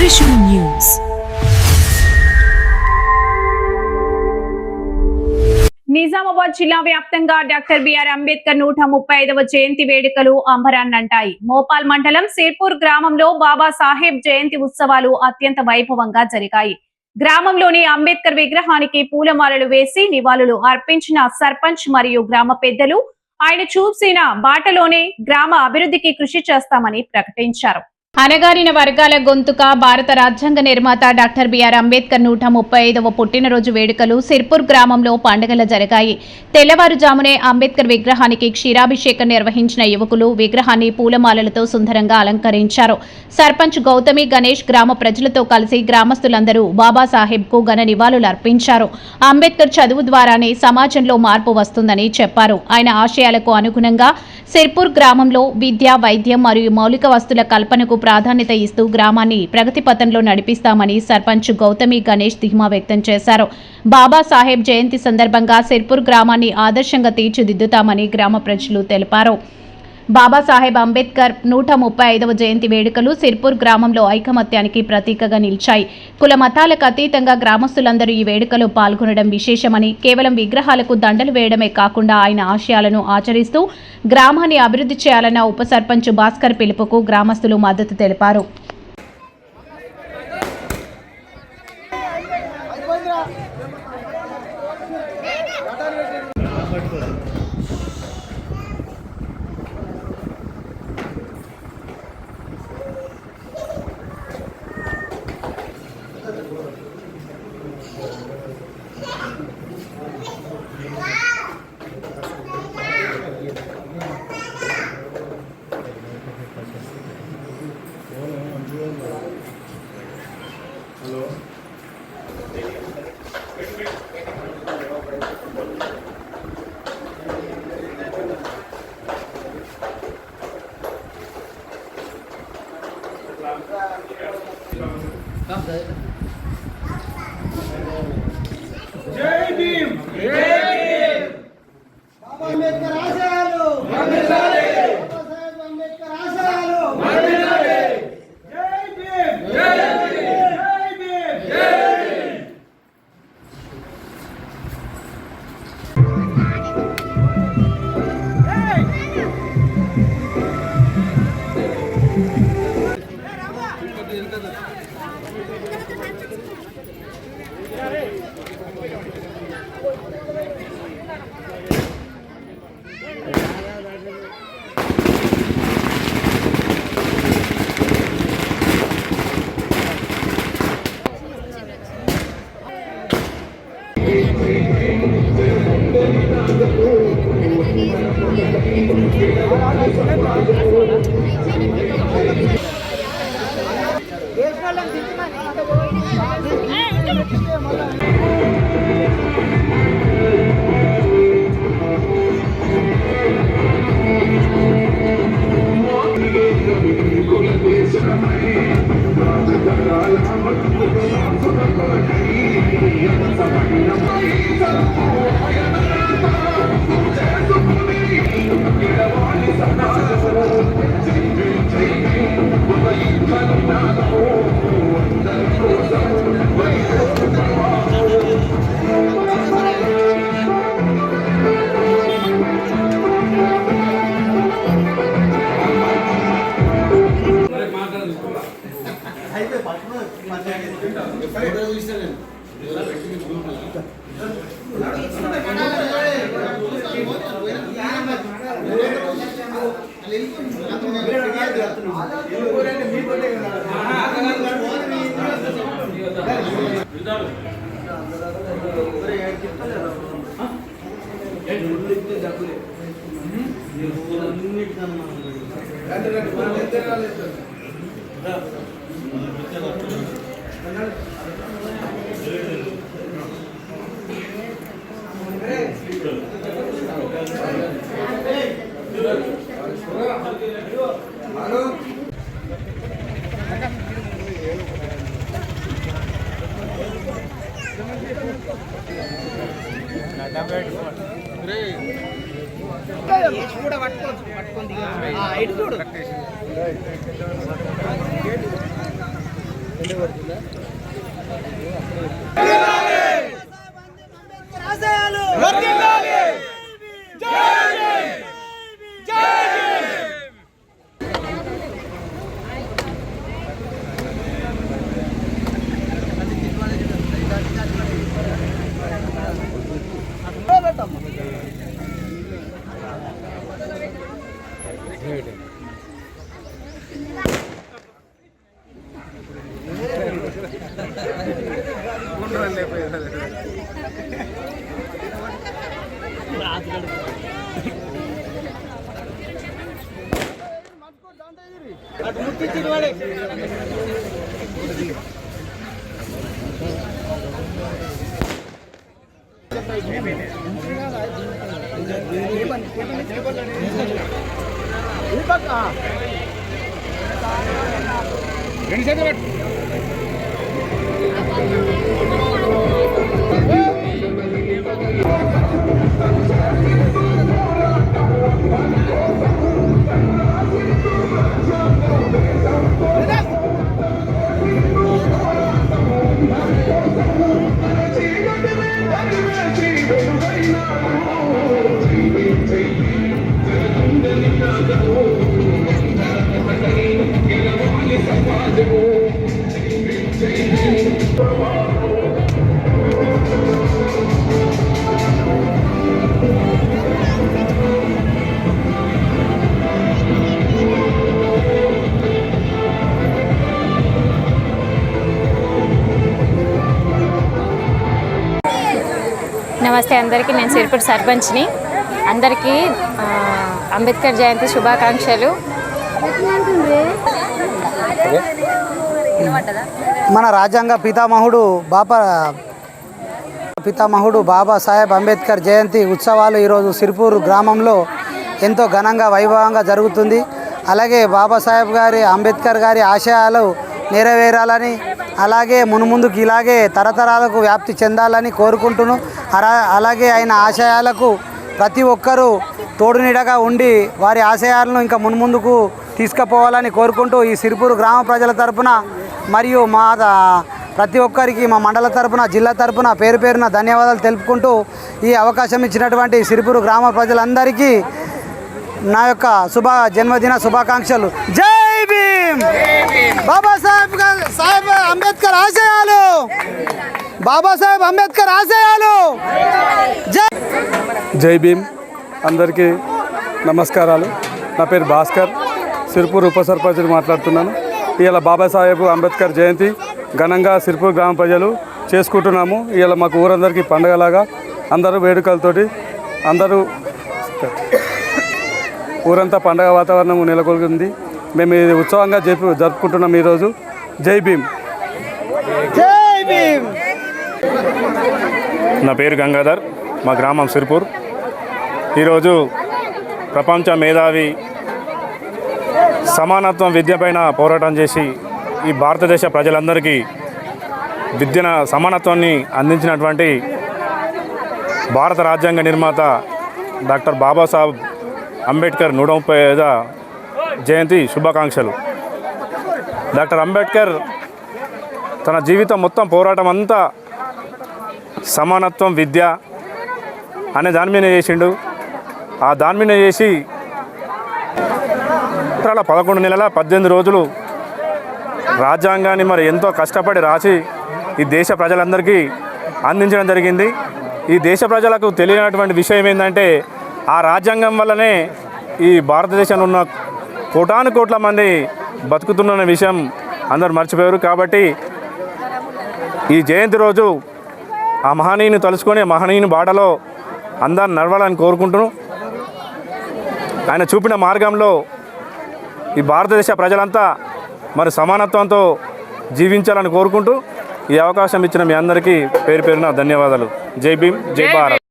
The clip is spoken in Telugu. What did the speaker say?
Visual News. నిజామాబాద్ జిల్లా వ్యాప్తంగా డాక్టర్ బిఆర్ అంబేద్కర్ 135వ జయంతి వేడుకలు అంబరాన్నంటాయి. మోపాల్ మండలం సిర్పూర్ గ్రామంలో బాబాసాహెబ్ జయంతి ఉత్సవాలు అత్యంత వైభవంగా జరిగాయి. గ్రామంలోని అంబేద్కర్ విగ్రహానికి పూలమాలలు వేసి నివాళులు అర్పించిన సర్పంచ్ మరియు గ్రామ పెద్దలు ఆయన చూసిన బాటలోనే గ్రామ అభివృద్ధికి కృషి చేస్తామని ప్రకటించారు. అణగారిన వర్గాల గొంతుక భారత రాజ్యాంగ నిర్మాత డాక్టర్ బిఆర్ అంబేద్కర్ 135వ పుట్టినరోజు వేడుకలు సిర్పూర్ గ్రామంలో పండుగలు జరిగాయి. తెల్లవారుజామునే అంబేద్కర్ విగ్రహానికి క్షీరాభిషేకం నిర్వహించిన యువకులు విగ్రహాన్ని పూలమాలలతో సుందరంగా అలంకరించారు. సర్పంచ్ గౌతమి గణేష్ గ్రామ ప్రజలతో కలిసి గ్రామస్తులందరూ బాబాసాహెబ్కు ఘన నివాళులు అర్పించారు. అంబేద్కర్ చదువు ద్వారానే సమాజంలో మార్పు వస్తుందని చెప్పారు. ఆయన ఆశయాలకు అనుగుణంగా సిర్పూర్ గ్రామంలో విద్య, వైద్యం మరియు మౌలిక వస్తువుల కల్పనకు ప్రాధాన్యత ఇస్తూ గ్రామాన్ని ప్రగతి పథంలో నడిపిస్తామని సర్పంచ్ గౌతమి గణేష్ ధీమా వ్యక్తం చేశారు. బాబాసాహెబ్ జయంతి సందర్భంగా సిర్పూర్ గ్రామాన్ని ఆదర్శంగా తీర్చిదిద్దుతామని గ్రామ ప్రజలు తెలిపారు. బాబాసాహెబ్ అంబేద్కర్ 135వ జయంతి వేడుకలు సిర్పూర్ గ్రామంలో ఐకమత్యానికి ప్రతీకగా నిలిచాయి. కుల మతాలకు అతీతంగా గ్రామస్తులందరూ ఈ వేడుకలో పాల్గొనడం విశేషమని, కేవలం విగ్రహాలకు దండలు వేయడమే కాకుండా ఆయన ఆశయాలను ఆచరిస్తూ గ్రామాన్ని అభివృద్ధి చేయాలన్న ఉప సర్పంచ్ భాస్కర్ పిలుపుకు గ్రామస్తులు మద్దతు తెలిపారు. జై భీమ్, జై భీమ్. బాబా అంబేద్కర్ ఆశయాలు వర్ధిల్లాలి. బాబాసాహెబ్ అంబేద్కర్ ఆశయాలు వర్ధిల్లాలి. జై భీమ్, జై భీమ్, జై భీమ్, జై భీమ్. నమస్తే అందరికీ, నేను సిరిపూర్ సర్పంచ్ని. అందరికీ అంబేద్కర్ జయంతి శుభాకాంక్షలు. మన రాజ్యాంగ పితామహుడు బాబాసాహెబ్ అంబేద్కర్ జయంతి ఉత్సవాలు ఈరోజు సిరిపూర్ గ్రామంలో ఎంతో ఘనంగా వైభవంగా జరుగుతుంది. అలాగే బాబాసాహెబ్ గారి అంబేద్కర్ గారి ఆశయాలు నెరవేరాలని, అలాగే మున్ముందుకు ఇలాగే తరతరాలకు వ్యాప్తి చెందాలని కోరుకుంటున్నాను. అలాగే ఆయన ఆశయాలకు ప్రతి ఒక్కరూ తోడునీడగా ఉండి వారి ఆశయాలను ఇంకా మున్ముందుకు తీసుకుపోవాలని కోరుకుంటూ ఈ సిరిపూర్ గ్రామ ప్రజల తరపున మరియు మా ప్రతి ఒక్కరికి మా మండల తరపున, జిల్లా తరపున పేరు పేరున ధన్యవాదాలు తెలుపుకుంటూ ఈ అవకాశం ఇచ్చినటువంటి సిరిపూర్ గ్రామ ప్రజలందరికీ నా యొక్క జన్మదిన శుభాకాంక్షలు. జై భీమ్! బాబాసాహెబ్ అంబేద్కర్ ఆశయాలు! బాబాసాహెబ్ అంబేద్కర్ ఆశయాలు! జై భీమ్! అందరికీ నమస్కారాలు. నా పేరు భాస్కర్, సిరిపూర్ ఉప సర్పంచ్ని మాట్లాడుతున్నాను. ఇవాళ బాబాసాహెబ్ అంబేద్కర్ జయంతి ఘనంగా సిరిపూర్ గ్రామ ప్రజలు చేసుకుంటున్నాము. ఇవాళ మాకు ఊరందరికీ పండగలాగా అందరూ వేడుకలతోటి ఊరంతా పండగ వాతావరణం నెలకొల్గింది. మేము ఇది ఉత్సవంగా జరుపుకుంటున్నాం ఈరోజు. జై భీమ్! జై భీమ్! నా పేరు గంగాధర్, మా గ్రామం సిరిపూర్. ఈరోజు ప్రపంచ మేధావి సమానత్వం విద్యపైన పోరాటం చేసి ఈ భారతదేశ ప్రజలందరికీ సమానత్వాన్ని అందించినటువంటి భారత రాజ్యాంగ నిర్మాత డాక్టర్ బాబాసాహెబ్ అంబేద్కర్ 135వ జయంతి శుభాకాంక్షలు. డాక్టర్ అంబేద్కర్ తన జీవితం మొత్తం పోరాటం అంతా సమానత్వం, విద్య అనే దాని మీద చేసిండు. ఆ దాని మీద చేసి 11 నెలల 18 రోజులు రాజ్యాంగాన్ని మరి ఎంతో కష్టపడి రాసి ఈ దేశ ప్రజలందరికీ అందించడం జరిగింది. ఈ దేశ ప్రజలకు తెలియనటువంటి విషయం ఏంటంటే, ఆ రాజ్యాంగం వల్లనే ఈ భారతదేశంలో ఉన్న కోటాను కోట్ల మంది బతుకుతున్న విషయం అందరు మర్చిపోయారు. కాబట్టి ఈ జయంతి రోజు ఆ మహనీయుని తలుచుకొని మహనీయుని బాటలో అందరు నడవాలని కోరుకుంటున్నాను. ఆయన చూపిన మార్గంలో ఈ భారతదేశ ప్రజలంతా మరి సమానత్వంతో జీవించాలని కోరుకుంటూ ఈ అవకాశం ఇచ్చిన మీ అందరికీ పేరు పేరున ధన్యవాదాలు. జై భీమ్, జై భారత్.